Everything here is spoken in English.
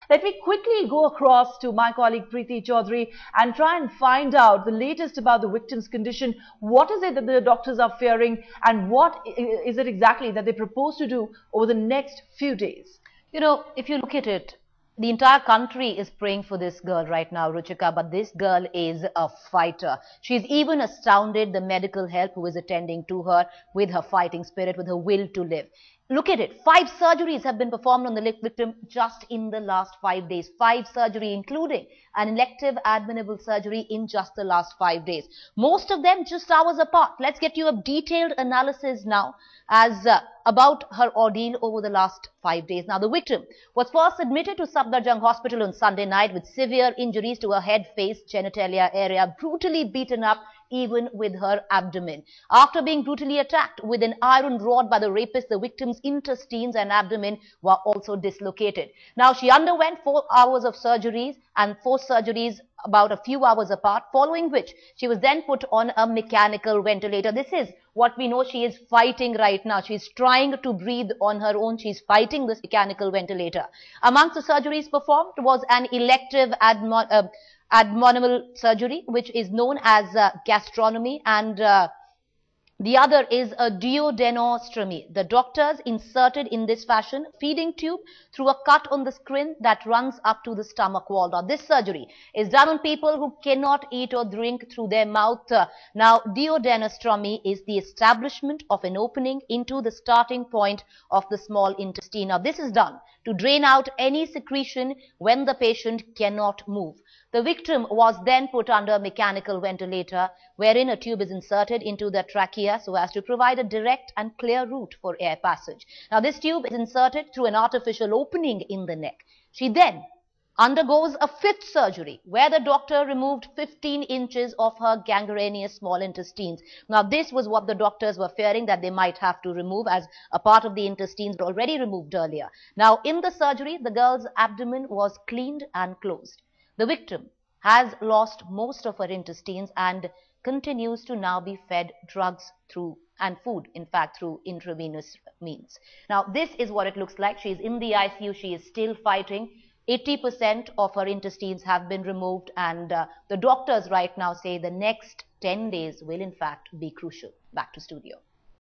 Let me quickly go across to my colleague Preeti Chaudhary and try and find out the latest about the victim's condition. What is it that the doctors are fearing, and what is it exactly that they propose to do over the next few days? You know, if you look at it, the entire country is praying for this girl right now, Ruchika, but this girl is a fighter. She's even astounded the medical help who is attending to her with her fighting spirit, with her will to live. Look at it. 5 surgeries have been performed on the victim just in the last 5 days. 5 surgery, including an elective admissible surgery in just the last 5 days. Most of them just hours apart. Let's get you a detailed analysis now as about her ordeal over the last 5 days. Now, the victim was first admitted to Safdarjung Hospital on Sunday night with severe injuries to her head, face, genitalia area, brutally beaten up even with her abdomen. After being brutally attacked with an iron rod by the rapist, the victim's intestines and abdomen were also dislocated. Now, she underwent 4 hours of surgeries and 4 surgeries about a few hours apart, following which she was then put on a mechanical ventilator. This is what we know. She is fighting right now. She is trying to breathe on her own. She is fighting this mechanical ventilator. Amongst the surgeries performed was an elective abdominal surgery, which is known as gastronomy, and the other is a duodenostomy. The doctors inserted in this fashion feeding tube through a cut on the skin that runs up to the stomach wall. Now, this surgery is done on people who cannot eat or drink through their mouth. Now, duodenostomy is the establishment of an opening into the starting point of the small intestine. Now, this is done to drain out any secretion when the patient cannot move. The victim was then put under a mechanical ventilator, wherein a tube is inserted into the trachea so as to provide a direct and clear route for air passage. Now, this tube is inserted through an artificial opening in the neck. She then undergoes a 5th surgery where the doctor removed 15 inches of her gangrenous small intestines. Now, this was what the doctors were fearing, that they might have to remove, as a part of the intestines were already removed earlier. Now, in the surgery, the girl's abdomen was cleaned and closed. The victim has lost most of her intestines and continues to now be fed drugs through and food, in fact, through intravenous means. Now, this is what it looks like. She is in the ICU. She is still fighting. 80% of her intestines have been removed, and the doctors right now say the next 10 days will in fact be crucial. Back to studio.